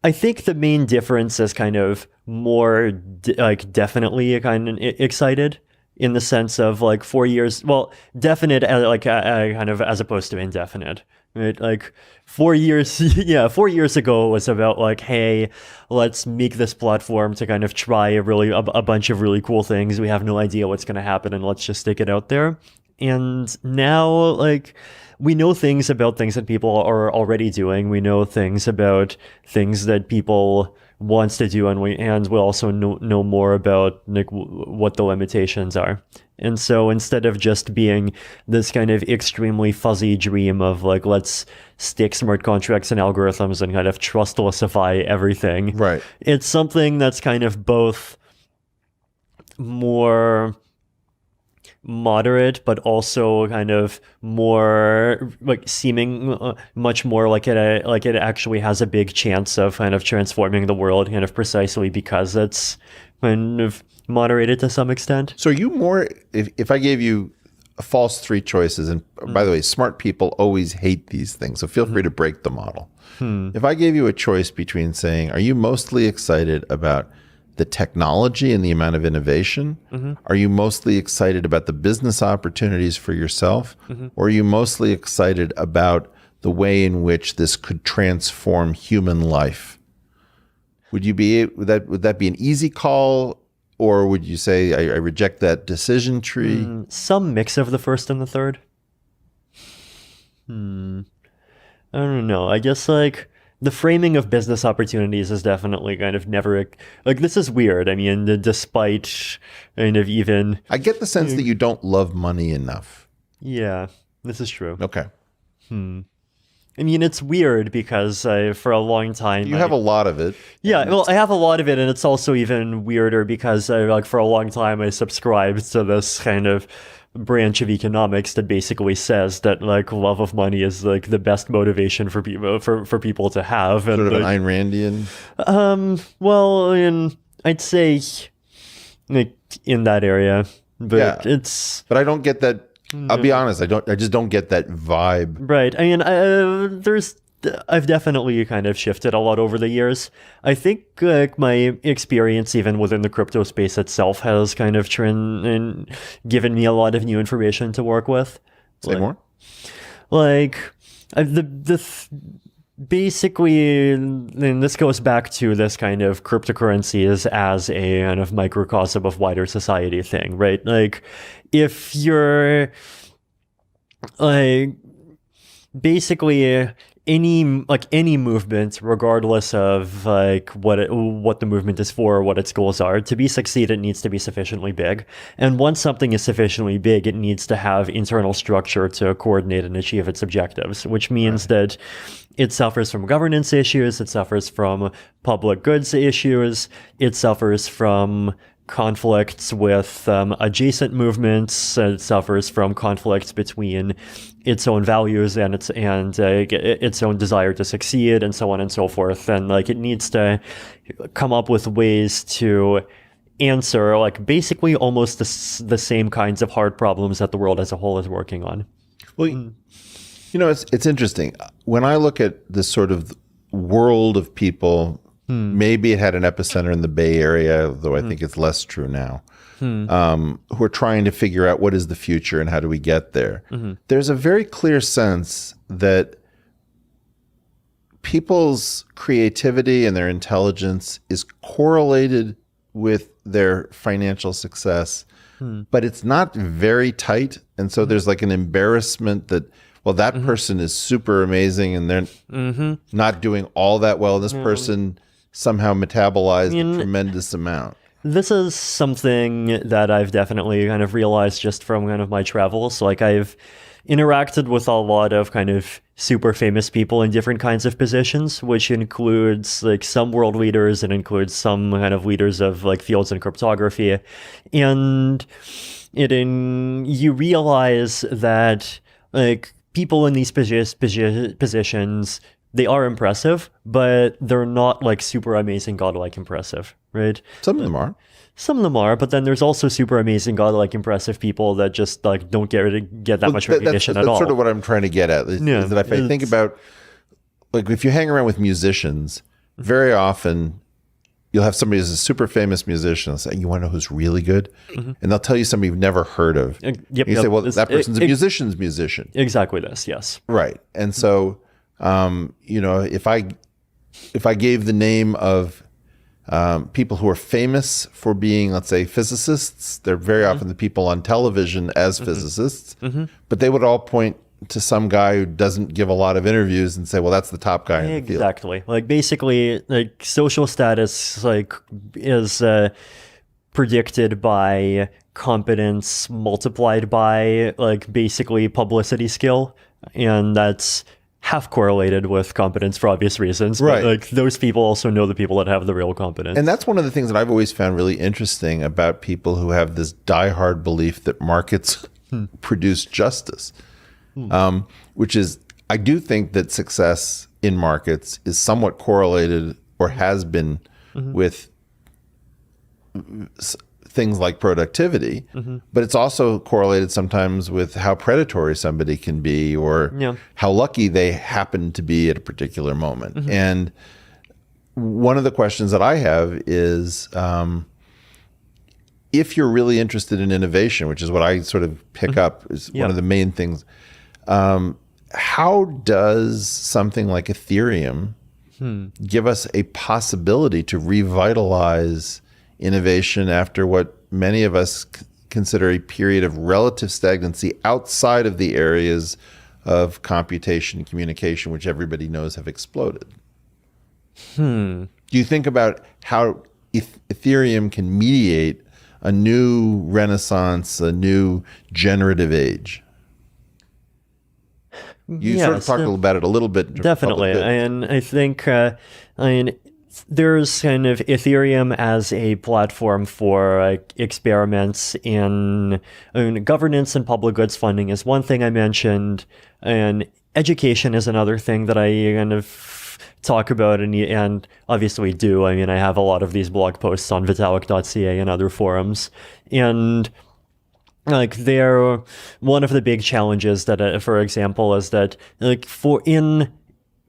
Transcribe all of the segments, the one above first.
I think the main difference is kind of more like definitely kind of excited in the sense of like 4 years. Well, definite kind of as opposed to indefinite. Right, like 4 years, yeah, 4 years ago it was about like, hey, let's make this platform to kind of try a bunch of really cool things. We have no idea what's going to happen, and let's just stick it out there. And now, like, we know things about things that people are already doing. We know things about things that people wants to do, and we also know more about like what the limitations are. And so instead of just being this kind of extremely fuzzy dream of like, let's stick smart contracts and algorithms and kind of trustlessify everything, right? It's something that's kind of both more moderate, but also kind of more like seeming much more like it actually has a big chance of kind of transforming the world, kind of precisely because it's kind of moderated to some extent. So are you more, if I gave you a false three choices, and by the way, smart people always hate these things, so feel free to break the model. If I gave you a choice between saying, are you mostly excited about the technology and the amount of innovation? Are you mostly excited about the business opportunities for yourself? Or are you mostly excited about the way in which this could transform human life? Would that be an easy call? Or would you say, I reject that decision tree? Some mix of the first and the third. I don't know. I guess like the framing of business opportunities is definitely kind of never like, this is weird. I mean, despite kind of even. I get the sense that you don't love money enough. Yeah, this is true. Okay. I mean, it's weird because for a long time... You have a lot of it. Yeah, well, I have a lot of it, and it's also even weirder because like for a long time I subscribed to this kind of branch of economics that basically says that like love of money is like the best motivation for people to have. Sort and, of an like, Ayn Randian? Well, I'd say like in that area, but Yeah. it's... But I don't get that. I'll be honest. I just don't get that vibe. Right. I mean, I've definitely kind of shifted a lot over the years. I think like my experience even within the crypto space itself has kind of given me a lot of new information to work with. Say more. Like basically, and this goes back to this kind of cryptocurrencies as a kind of microcosm of wider society thing, right? Like, if you're like basically any movement, regardless of like what the movement is for or what its goals are, to be succeed, it needs to be sufficiently big. And once something is sufficiently big, it needs to have internal structure to coordinate and achieve its objectives, which means that it suffers from governance issues, it suffers from public goods issues, it suffers from conflicts with adjacent movements, it suffers from conflicts between its own values and its own desire to succeed, and so on and so forth. And like it needs to come up with ways to answer like basically almost the same kinds of hard problems that the world as a whole is working on. Well, you know, it's interesting. When I look at this sort of world of people, maybe it had an epicenter in the Bay Area, though I think it's less true now, who are trying to figure out what is the future and how do we get there. There's a very clear sense that people's creativity and their intelligence is correlated with their financial success, but it's not very tight. And so there's like an embarrassment that, well, that person is super amazing and they're not doing all that well. This person somehow metabolized a tremendous amount. This is something that I've definitely kind of realized just from kind of my travels. Like I've interacted with a lot of kind of super famous people in different kinds of positions, which includes like some world leaders and includes some kind of leaders of like fields in cryptography. And you realize that like people in these positions, they are impressive, but they're not like super amazing, godlike impressive, right? Some of them are. Some of them are, but then there's also super amazing, godlike impressive people that just like don't get that much recognition at all. That's sort of what I'm trying to get at. Is that if I think about, like, if you hang around with musicians, very often you'll have somebody who's a super famous musician and say, you want to know who's really good? And they'll tell you somebody you've never heard of. Yep, You say, well, that person's a musician's musician. Exactly this, yes. Right. And so, if I gave the name of people who are famous for being, let's say, physicists, they're very often the people on television as physicists, but they would all point to some guy who doesn't give a lot of interviews and say, well, that's the top guy in the field. Exactly. Like basically, like social status is predicted by competence multiplied by like basically publicity skill, and that's half correlated with competence for obvious reasons. Right. But like those people also know the people that have the real competence. And that's one of the things that I've always found really interesting about people who have this diehard belief that markets produce justice, which is, I do think that success in markets is somewhat correlated or has been with things like productivity, but it's also correlated sometimes with how predatory somebody can be or how lucky they happen to be at a particular moment. And one of the questions that I have is, if you're really interested in innovation, which is what I sort of pick up is one of the main things, how does something like Ethereum give us a possibility to revitalize innovation after what many of us consider a period of relative stagnancy outside of the areas of computation and communication, which everybody knows have exploded? Do you think about how Ethereum can mediate a new renaissance, a new generative age? You sort of talked about it a little bit. Definitely. And I think, there's kind of Ethereum as a platform for experiments in governance and public goods funding is one thing I mentioned, and education is another thing that I kind of talk about and obviously do. I mean, I have a lot of these blog posts on vitalik.ca and other forums, and like they're one of the big challenges that, for example, is that like for in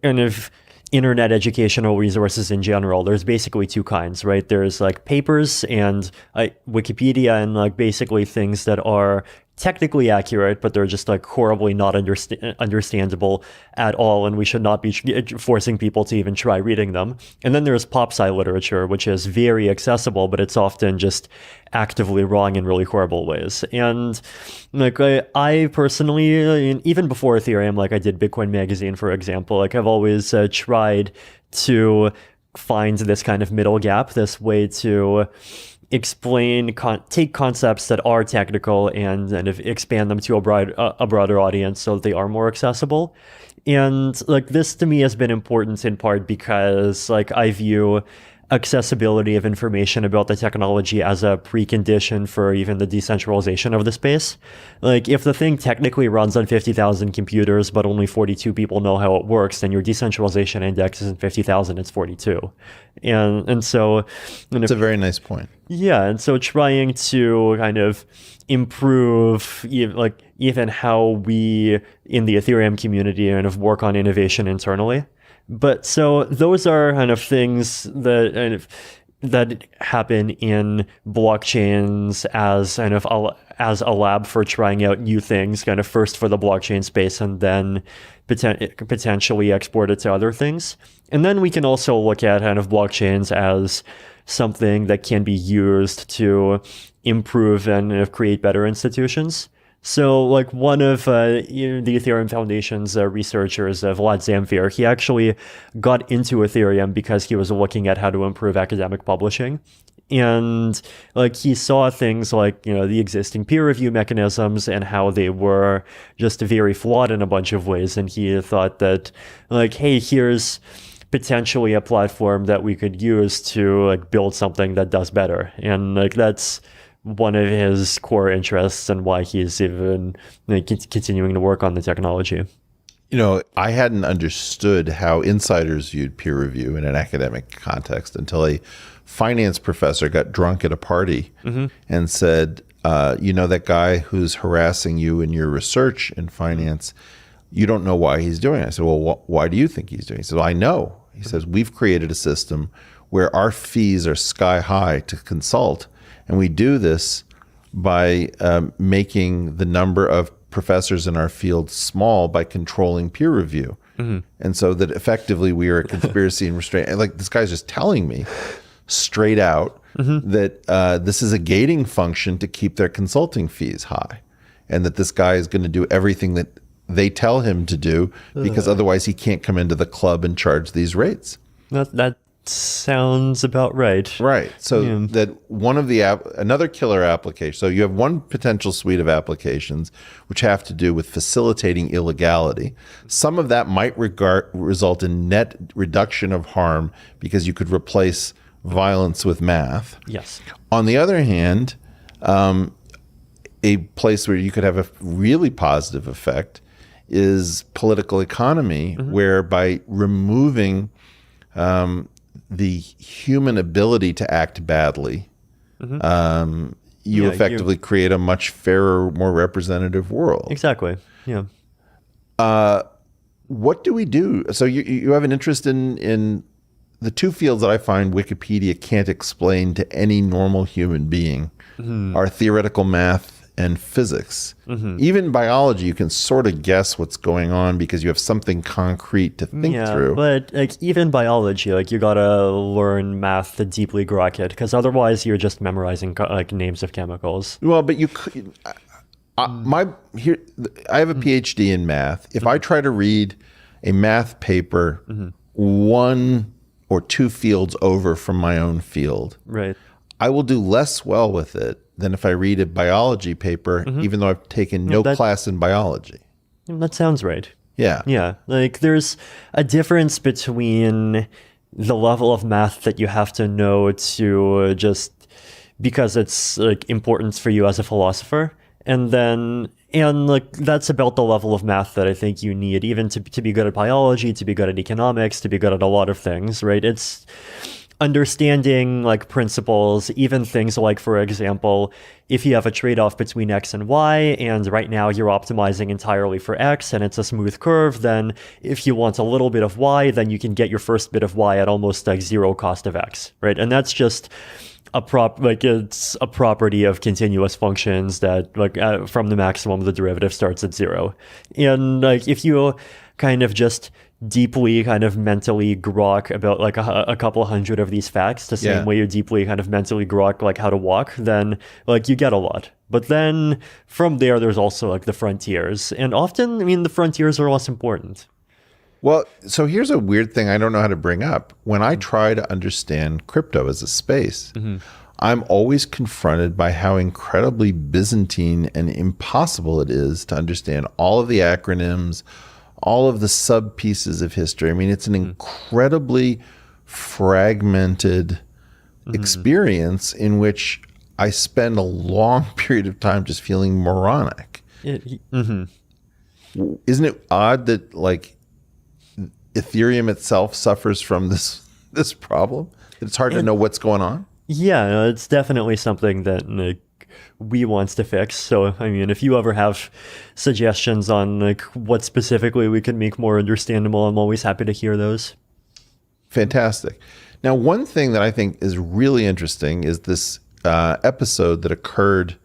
kind of internet educational resources in general, there's basically two kinds, right? There's like papers and Wikipedia and like basically things that are technically accurate, but they're just like horribly not understandable at all, and we should not be forcing people to even try reading them. And then there's pop-sci literature, which is very accessible, but it's often just actively wrong in really horrible ways. And like I personally, even before Ethereum, like I did Bitcoin Magazine, for example, like I've always tried to find this kind of middle gap, this way to explain, take concepts that are technical and expand them to a broader audience so that they are more accessible. And like this to me has been important in part because like I view accessibility of information about the technology as a precondition for even the decentralization of the space. Like if the thing technically runs on 50,000 computers, but only 42 people know how it works, then your decentralization index isn't 50,000, it's 42. And so... That's a very nice point. Yeah, and so trying to kind of improve even how we in the Ethereum community kind of work on innovation internally. But so those are kind of things that happen in blockchains as kind of as a lab for trying out new things, kind of first for the blockchain space and then potentially export it to other things. And then we can also look at kind of blockchains as something that can be used to improve and create better institutions. So like one of the Ethereum Foundation's researchers, Vlad Zamfir, he actually got into Ethereum because he was looking at how to improve academic publishing. And like he saw things like, the existing peer review mechanisms and how they were just very flawed in a bunch of ways. And he thought that like, hey, here's potentially a platform that we could use to like build something that does better. And like that's one of his core interests and why he's even continuing to work on the technology. I hadn't understood how insiders viewed peer review in an academic context until a finance professor got drunk at a party and said, that guy who's harassing you in your research in finance, you don't know why he's doing it. I said, well, why do you think he's doing it? He said, well, I know. He says, we've created a system where our fees are sky high to consult, and we do this by making the number of professors in our field small by controlling peer review. And so that effectively we are a conspiracy and restraint. And like, this guy's just telling me straight out that this is a gating function to keep their consulting fees high, and that this guy is going to do everything that they tell him to do because otherwise he can't come into the club and charge these rates. That sounds about right. Right. So that one of the another killer application. So you have one potential suite of applications which have to do with facilitating illegality. Some of that might result in net reduction of harm because you could replace violence with math. Yes. On the other hand, a place where you could have a really positive effect is political economy, where by removing the human ability to act badly, you effectively create a much fairer, more representative world. Exactly. Yeah. What do we do? So you have an interest in the two fields that I find Wikipedia can't explain to any normal human being are theoretical math and physics. Even biology, you can sort of guess what's going on because you have something concrete to think through. But like even biology, like you gotta learn math to deeply grok it, because otherwise you're just memorizing like names of chemicals. Well, but you could. I have a PhD in math. If I try to read a math paper 1 or 2 fields over from my own field, right, I will do less well with it than if I read a biology paper, even though I've taken no class in biology. That sounds right. Yeah. Yeah. Like there's a difference between the level of math that you have to know to just because it's like important for you as a philosopher. And like that's about the level of math that I think you need even to be good at biology, to be good at economics, to be good at a lot of things, right? It's understanding like principles, even things like, for example, if you have a trade-off between X and Y, and right now you're optimizing entirely for X and it's a smooth curve, then if you want a little bit of Y, then you can get your first bit of Y at almost like zero cost of X, right? And that's just it's a property of continuous functions that like from the maximum, the derivative starts at 0. And like if you kind of just deeply kind of mentally grok about like a couple hundred of these facts the same way you deeply kind of mentally grok like how to walk, then like you get a lot. But then from there's also like the frontiers, and often, I mean, the frontiers are less important. Well, so here's a weird thing I don't know how to bring up. When I try to understand crypto as a space, I'm always confronted by how incredibly Byzantine and impossible it is to understand all of the acronyms, all of the sub pieces of history. I mean, it's an incredibly fragmented experience in which I spend a long period of time just feeling moronic. Isn't it odd that like Ethereum itself suffers from this problem? It's hard to know what's going on. Yeah, no, it's definitely something that we wants to fix. So, I mean, if you ever have suggestions on like what specifically we could make more understandable, I'm always happy to hear those. Fantastic. Now, one thing that I think is really interesting is this episode that occurred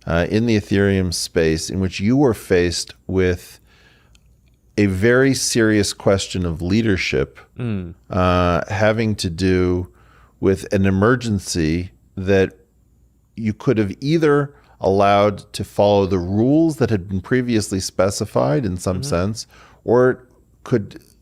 in the Ethereum space in which you were faced with a very serious question of leadership having to do with an emergency that you could have either allowed to follow the rules that had been previously specified in some sense, or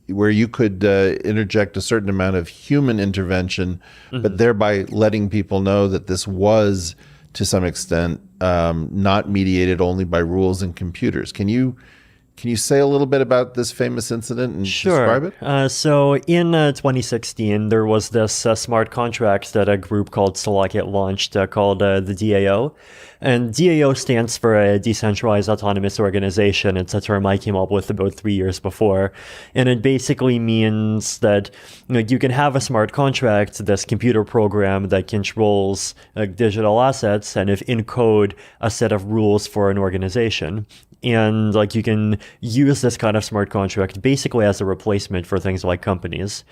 where you could interject a certain amount of human intervention, but thereby letting people know that this was, to some extent, not mediated only by rules and computers. Can you say a little bit about this famous incident and describe it? So in 2016, there was this smart contract that a group called Slovakia launched called the DAO. And DAO stands for a Decentralized Autonomous Organization. It's a term I came up with about 3 years before. And it basically means that you can have a smart contract, this computer program that controls digital assets and if encode a set of rules for an organization. And like you can use this kind of smart contract basically as a replacement for things like companies.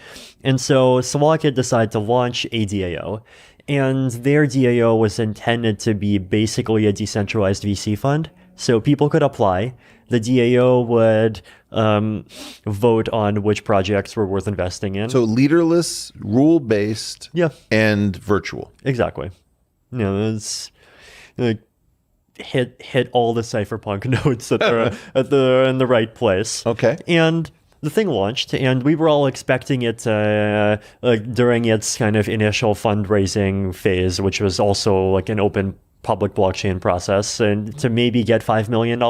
And so Slovakia decided to launch a DAO. And their DAO was intended to be basically a decentralized VC fund. So people could apply. The DAO would vote on which projects were worth investing in. So leaderless, rule-based, Yeah. and virtual. Exactly. You know, it's like hit all the cypherpunk notes that they're in the right place. Okay. And the thing launched, and we were all expecting it during its kind of initial fundraising phase, which was also like an open public blockchain process, and to maybe get $5 million.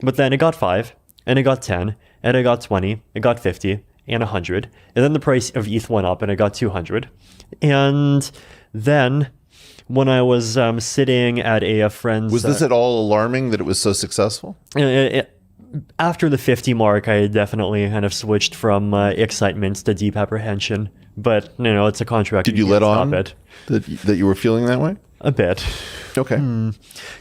But then it got 5, and it got 10, and it got 20, it got 50, and 100. And then the price of ETH went up, and it got 200. And then when I was sitting at a friend's... Was this at all alarming that it was so successful? After the 50 mark, I definitely kind of switched from excitement to deep apprehension. But, you know, it's a contract. Did you let on that you were feeling that way? A bit. Okay.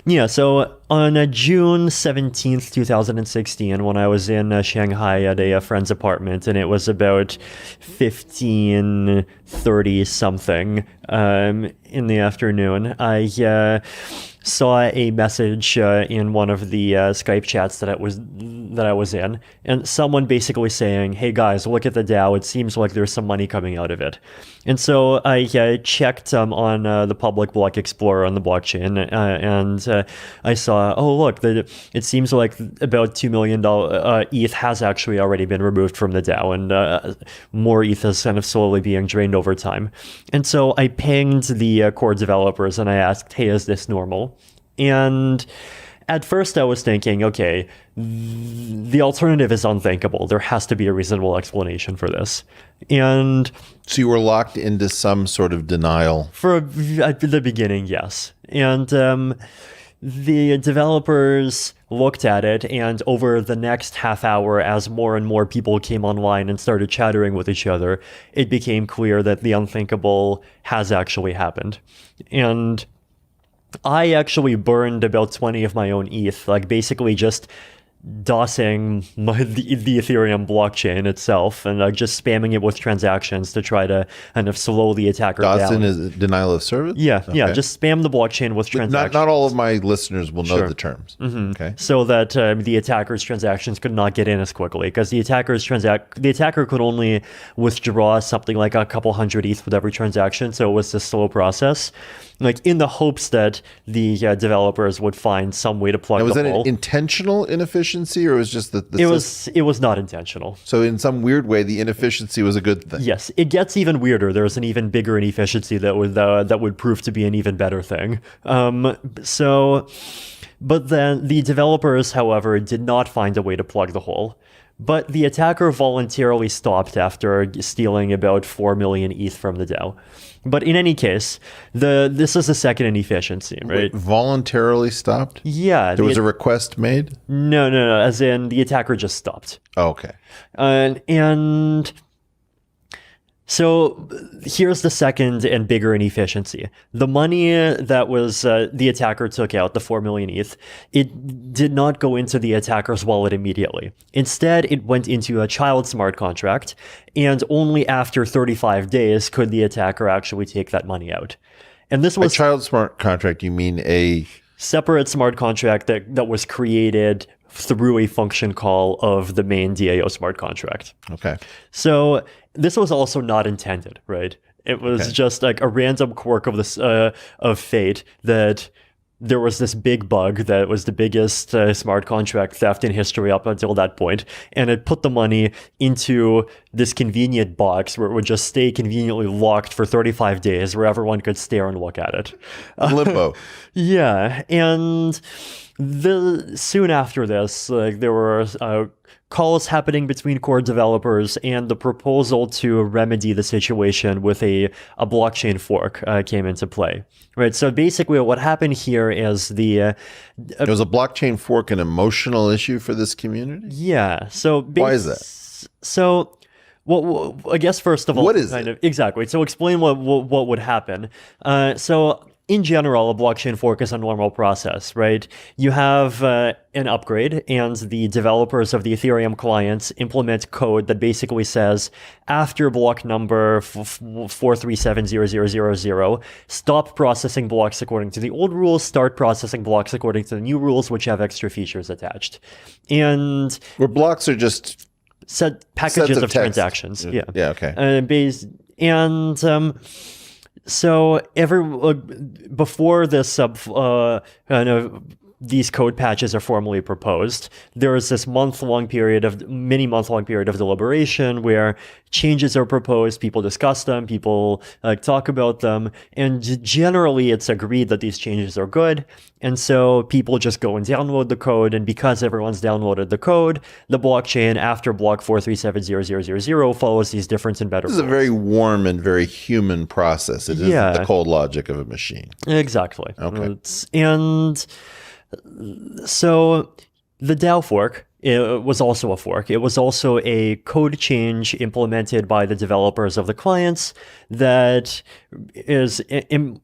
Yeah, so on June 17th, 2016, when I was in Shanghai at a friend's apartment, and it was about 15:30 something in the afternoon, I saw a message in one of the Skype chats that I was in, and someone basically saying, "Hey guys, look at the DAO. It seems like there's some money coming out of it." And so I checked on the public block explorer on the blockchain, and I saw, oh look, it seems like about $2 million ETH has actually already been removed from the DAO, and more ETH is kind of slowly being drained over time. And so I pinged the core developers and I asked, "Hey, is this normal?" And at first I was thinking, okay, the alternative is unthinkable. There has to be a reasonable explanation for this. And so you were locked into some sort of denial? At the beginning, yes. And the developers looked at it, and over the next half hour, as more and more people came online and started chattering with each other, it became clear that the unthinkable has actually happened. And I actually burned about 20 of my own ETH, like basically just DOSing the Ethereum blockchain itself and just spamming it with transactions to try to kind of slow the attacker down. DOSing is denial of service? Yeah, okay. Yeah, just spam the blockchain with transactions. Not all of my listeners will know the terms. Mm-hmm. Okay. So that the attacker's transactions could not get in as quickly, because the attacker could only withdraw something like a couple hundred ETH with every transaction, so it was a slow process. Like in the hopes that the developers would find some way to plug the hole. Was that an intentional inefficiency, or was just that it was not intentional? So in some weird way, the inefficiency was a good thing. Yes, it gets even weirder. There's an even bigger inefficiency that would prove to be an even better thing. But then the developers, however, did not find a way to plug the hole. But the attacker voluntarily stopped after stealing about 4 million ETH from the DAO. But in any case, this is the second inefficiency, right? Wait, voluntarily stopped? Yeah. There was a request made? No. As in, the attacker just stopped. Oh, okay. And so here's the second and bigger inefficiency. The money that was the attacker took out, the 4 million ETH, it did not go into the attacker's wallet immediately. Instead, it went into a child smart contract, and only after 35 days could the attacker actually take that money out. And this was a child smart contract. You mean a separate smart contract that was created through a function call of the main DAO smart contract. Okay. So this was also not intended, right? It was just like a random quirk of this of fate that there was this big bug that was the biggest smart contract theft in history up until that point, and it put the money into this convenient box where it would just stay conveniently locked for 35 days, where everyone could stare and look at it. Limbo. Yeah, and soon after this, there were calls happening between core developers, and the proposal to remedy the situation with a blockchain fork came into play. Right. So basically, what happened here is was a blockchain fork an emotional issue for this community? Yeah. So why is that? So. Well, I guess first of all, what is it? Exactly. So explain what would happen. So in general, a blockchain fork is a normal process, right? You have an upgrade, and the developers of the Ethereum clients implement code that basically says, after block number 4370000, stop processing blocks according to the old rules, start processing blocks according to the new rules, which have extra features attached. And where blocks are just set packages of of text. transactions. Yeah. Yeah. Okay. So before this kind of these code patches are formally proposed, there is this mini month-long period of deliberation where changes are proposed, people discuss them, people talk about them, and generally it's agreed that these changes are good. And so people just go and download the code, and because everyone's downloaded the code, the blockchain after block 4370000 follows these different and better This is a rules. very warm and very human process. It isn't the cold logic of a machine. Exactly. Okay. And so the DAO fork, it was also a fork. It was also a code change implemented by the developers of the clients that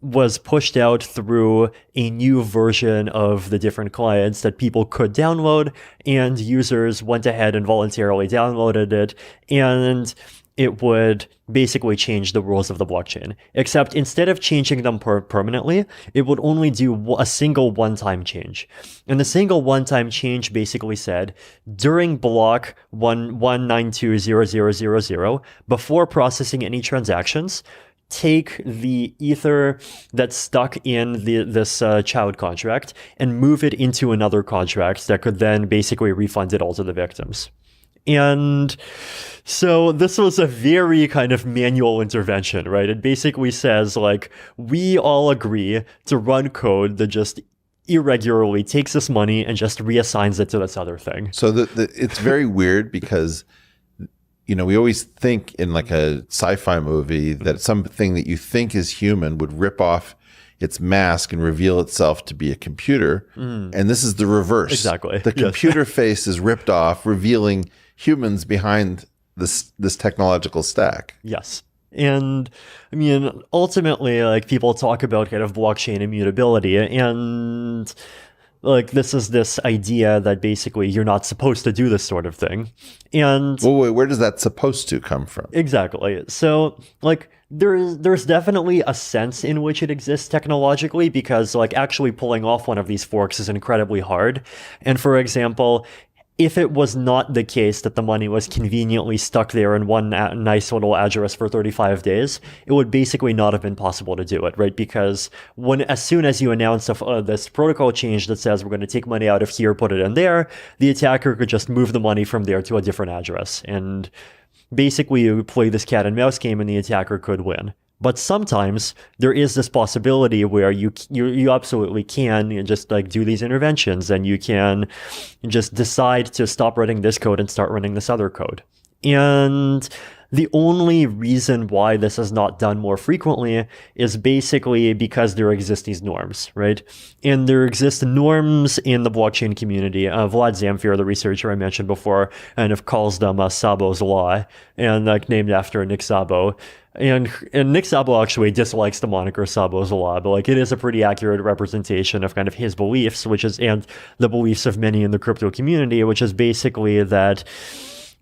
was pushed out through a new version of the different clients that people could download, and users went ahead and voluntarily downloaded it, and it would basically change the rules of the blockchain. Except instead of changing them permanently, it would only do a single one-time change. And the single one-time change basically said, during block 1920000, before processing any transactions, take the ether that's stuck in this child contract and move it into another contract that could then basically refund it all to the victims. And so this was a very kind of manual intervention, right? It basically says, like, we all agree to run code that just irregularly takes this money and just reassigns it to this other thing. So it's very weird because, you know, we always think in like a sci-fi movie that something that you think is human would rip off its mask and reveal itself to be a computer. And this is the reverse. Exactly. The computer face is ripped off, revealing humans behind this technological stack. Yes. And I mean, ultimately, like, people talk about kind of blockchain immutability, and like, this is this idea that basically you're not supposed to do this sort of thing. And wait, where does that supposed to come from? Exactly. So, like, there's definitely a sense in which it exists technologically, because, like, actually pulling off one of these forks is incredibly hard. And for example, if it was not the case that the money was conveniently stuck there in one nice little address for 35 days, it would basically not have been possible to do it, right? Because as soon as you announce this protocol change that says we're going to take money out of here, put it in there, the attacker could just move the money from there to a different address. And basically you play this cat and mouse game and the attacker could win. But sometimes there is this possibility where you absolutely can just like do these interventions, and you can just decide to stop running this code and start running this other code. And the only reason why this is not done more frequently is basically because there exist these norms, right? And there exist norms in the blockchain community. Vlad Zamfir, the researcher I mentioned before, kind of calls them Szabo's Law, and like named after Nick Szabo. And Nick Szabo actually dislikes the moniker Szabo's Law, but like, it is a pretty accurate representation of kind of his beliefs, and the beliefs of many in the crypto community, which is basically that,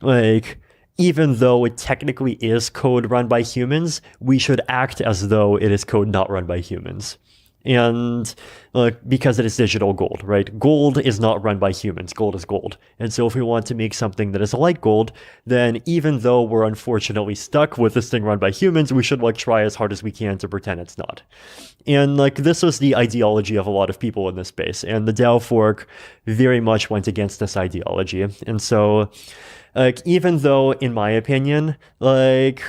like, even though it technically is code run by humans, we should act as though it is code not run by humans. And because it is digital gold, right? Gold is not run by humans. Gold is gold. And so if we want to make something that is like gold, then even though we're unfortunately stuck with this thing run by humans, we should like try as hard as we can to pretend it's not. And like, this was the ideology of a lot of people in this space. And the DAO fork very much went against this ideology. And so, like, even though, in my opinion, like,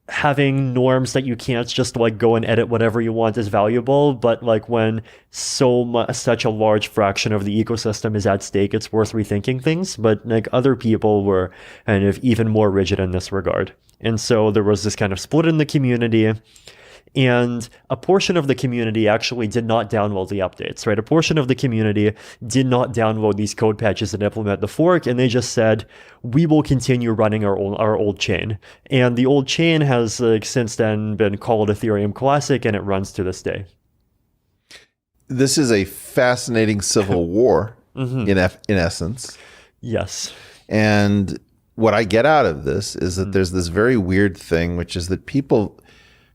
having norms that you can't just like go and edit whatever you want is valuable, but like, when such a large fraction of the ecosystem is at stake, it's worth rethinking things. But like, other people were kind of even more rigid in this regard. And so there was this kind of split in the community. And a portion of the community actually did not download the updates, right? A portion of the community did not download these code patches and implement the fork, and they just said, we will continue running our old chain. And the old chain has since then been called Ethereum Classic, and it runs to this day. This is a fascinating civil war in essence. Yes. And what I get out of this is that there's this very weird thing, which is that people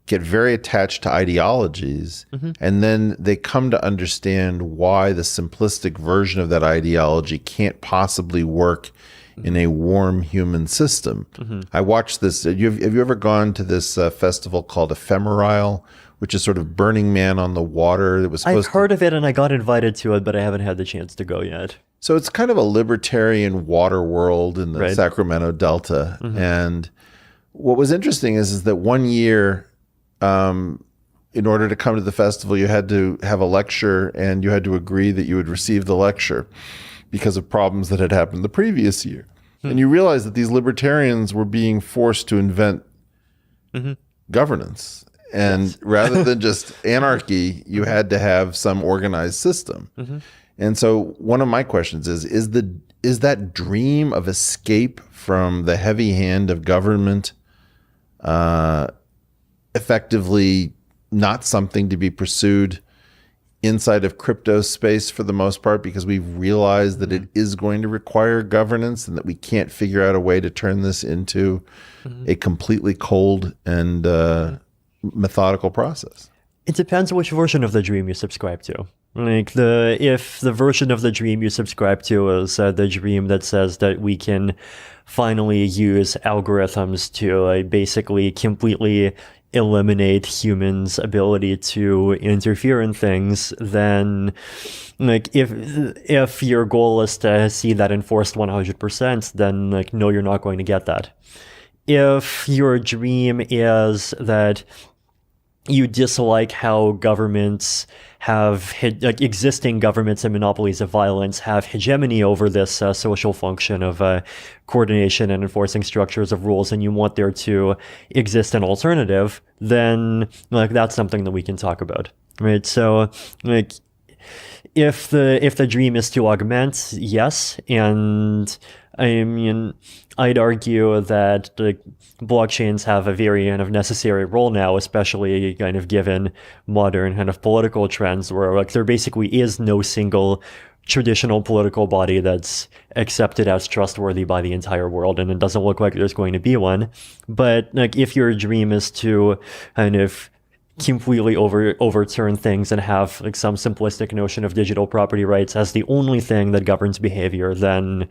get very attached to ideologies, and then they come to understand why the simplistic version of that ideology can't possibly work in a warm human system. I watched this. Have you ever gone to this festival called Ephemerisle, which is sort of Burning Man on the water? It was I've heard of it, and I got invited to it, but I haven't had the chance to go yet. So it's kind of a libertarian water world in the Sacramento Delta. And what was interesting is that one year, in order to come to the festival, you had to have a lecture, and you had to agree that you would receive the lecture because of problems that had happened the previous year. And you realize that these libertarians were being forced to invent governance. And rather than just anarchy, you had to have some organized system. And so one of my questions is that dream of escape from the heavy hand of government effectively not something to be pursued inside of crypto space for the most part, because we've realized that it is going to require governance and that we can't figure out a way to turn this into a completely cold and methodical process? It depends which version of the dream you subscribe to. Like if the version of the dream you subscribe to is the dream that says that we can finally use algorithms to basically completely eliminate humans' ability to interfere in things, then like if your goal is to see that enforced 100%, then like no, you're not going to get that. If your dream is that you dislike how governments have, like existing governments and monopolies of violence have hegemony over this social function of coordination and enforcing structures of rules, and you want there to exist an alternative, then like that's something that we can talk about, right? So like if the dream is to augment, yes, and I mean, I'd argue that the blockchains have a very kind of necessary role now, especially kind of given modern kind of political trends where like there basically is no single traditional political body that's accepted as trustworthy by the entire world, and it doesn't look like there's going to be one. But like if your dream is to kind of completely overturn things and have like some simplistic notion of digital property rights as the only thing that governs behavior, then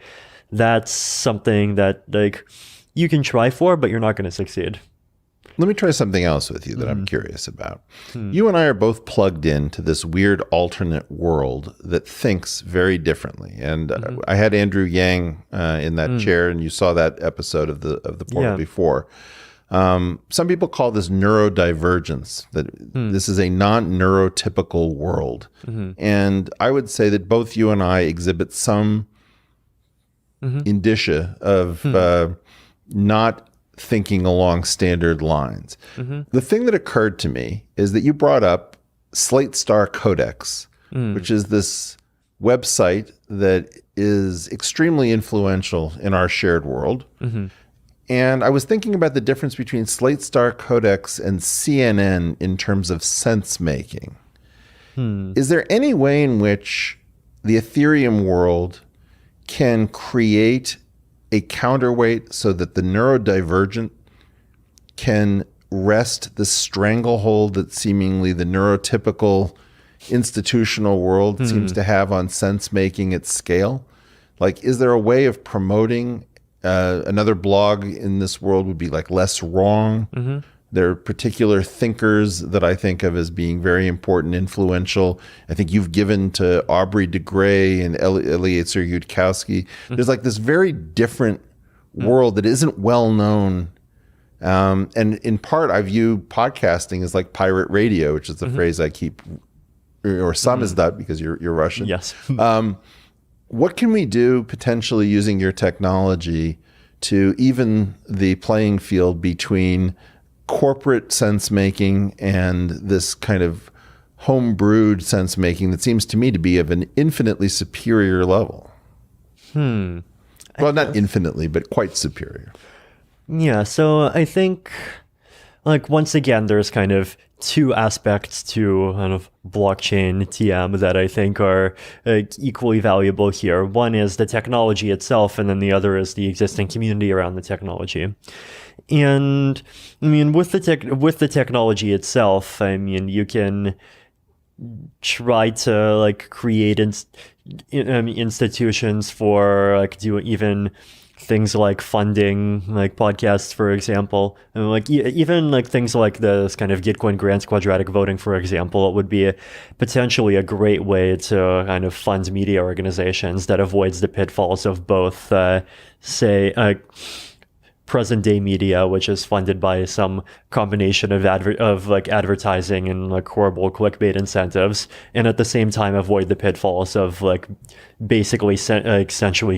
that's something that like you can try for, but you're not going to succeed. Let me try something else with you that I'm curious about. You and I are both plugged into this weird alternate world that thinks very differently. And I had Andrew Yang in that chair, and you saw that episode of the portal before. Some people call this neurodivergence, that this is a non-neurotypical world. And I would say that both you and I exhibit some indicia of not thinking along standard lines. The thing that occurred to me is that you brought up Slate Star Codex, which is this website that is extremely influential in our shared world. And I was thinking about the difference between Slate Star Codex and CNN in terms of sense making. Is there any way in which the Ethereum world can create a counterweight so that the neurodivergent can wrest the stranglehold that seemingly the neurotypical institutional world seems to have on sense making at scale? Like, is there a way of promoting another blog in this world would be like Less Wrong? There are particular thinkers that I think of as being very important, influential. I think you've given to Aubrey de Grey and Eliezer Yudkowsky. There's like this very different world that isn't well known. And in part, I view podcasting as like pirate radio, which is the phrase I keep, or samizdat because you're Russian. Yes. What can we do potentially using your technology to even the playing field between corporate sense making and this kind of homebrewed sense making that seems to me to be of an infinitely superior level. Well, not infinitely, but quite superior. Yeah, so I think, like, once again, there's kind of two aspects to kind of blockchain TM that I think are equally valuable here. One is the technology itself, and then the other is the existing community around the technology. And I mean, with the technology itself, I mean, you can try to like create institutions for like do even things like funding like podcasts, for example, and like even like things like this kind of Gitcoin grants quadratic voting, for example. It would be potentially a great way to kind of fund media organizations that avoids the pitfalls of both say present day media, which is funded by some combination of like advertising and like horrible clickbait incentives, and at the same time avoid the pitfalls of like basically essentially